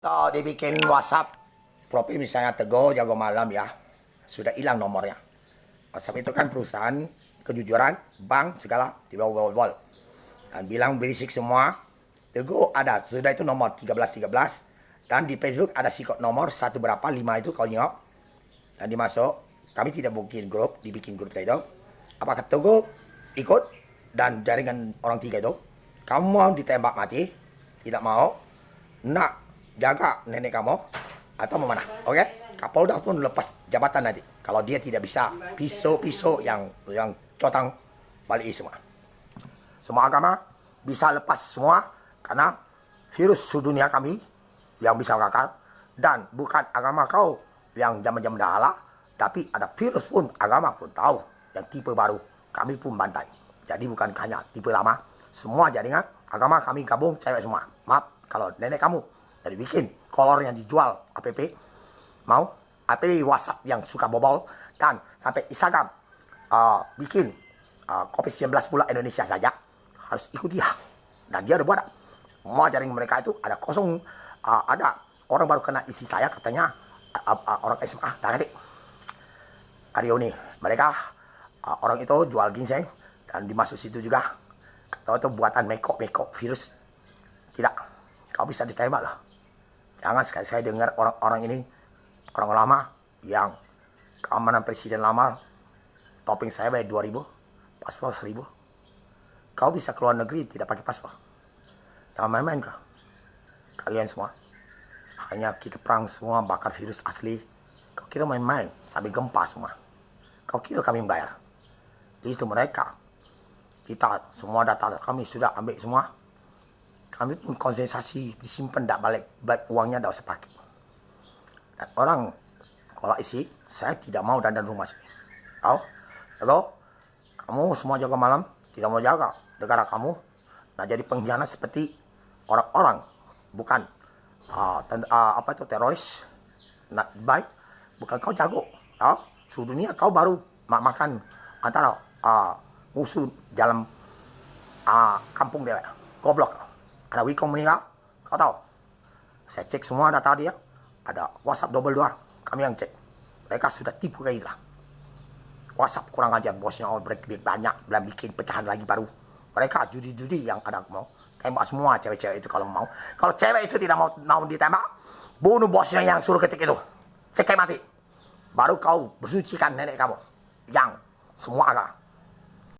Atau dibikin WhatsApp profil misalnya Teguh Jago Malam ya, sudah hilang nomornya. WhatsApp itu kan perusahaan kejujuran, bank segala dibol-bol dan bilang berisik semua. Teguh ada, sudah itu nomor 1313 dan di Facebook ada sikot nomor satu berapa 5 itu kau nyok dan dimasuk. Kami tidak bikin grup, dibikin grup itu. Apakah Teguh ikut dan jaringan orang tiga itu? Kamu mau ditembak mati? Tidak mau? Nak jaga nenek kamu atau mana? Oke? Kapolda pun lepas jabatan nanti kalau dia tidak bisa pisau-pisau yang cotang balik semua. Semua agama bisa lepas semua karena virus dunia kami yang bisa kakak dan bukan agama kau yang zaman-zaman dahulu, tapi ada virus pun agama pun tahu yang tipe baru kami pun bantai. Jadi bukan hanya tipe lama, semua jaringan agama kami gabung cewek semua. Maaf kalau nenek kamu dari bikin kolor yang dijual app mau app WhatsApp yang suka bobol dan sampai Instagram bikin kopi 19 pula Indonesia saja harus ikut dia dan dia udah buat semua jaring mereka itu ada kosong. Ada orang baru kena isi saya katanya orang SMA tadi hari ini mereka orang itu jual ginseng dan dimasuk situ juga atau itu buatan makeup virus. Tidak, kau bisa ditembak loh. Jangan sekali-sekali dengar orang-orang ini, orang lama yang keamanan presiden lama, topping saya bayar 2.000, paspor 1.000. Kau bisa keluar negeri tidak pakai paspor. Jangan main-main kau. Kalian semua. Hanya kita perang semua bakar virus asli. Kau kira main-main sampai gempa semua. Kau kira kami bayar. Itu mereka. Kita semua data kami sudah ambil semua. Kami pun konsentrasi disimpan tak balik uangnya tak usah pakai. Dan orang kalau isi saya tidak mau dandan rumah sini. Tahu? Kamu semua jaga malam tidak mau jaga negara kamu. Nah jadi pengkhianat seperti orang-orang bukan teroris. Nah baik bukan kau jago. Tahu? Seluruh dunia kau baru makan antara musuh dalam kampung dia. Goblok. Ada Wikong meninggal, kau tahu? Saya cek semua data dia, ada WhatsApp 22, kami yang cek. Mereka sudah tipu kayak lah. WhatsApp kurang ajar, bosnya break banyak, belum bikin pecahan lagi baru. Mereka judi-judi yang ada mau tembak semua cewek-cewek itu kalau mau. Kalau cewek itu tidak mau ditembak, bunuh bosnya yang suruh ketik itu, cekai mati. Baru kau bersucikan nenek kamu, yang semua agak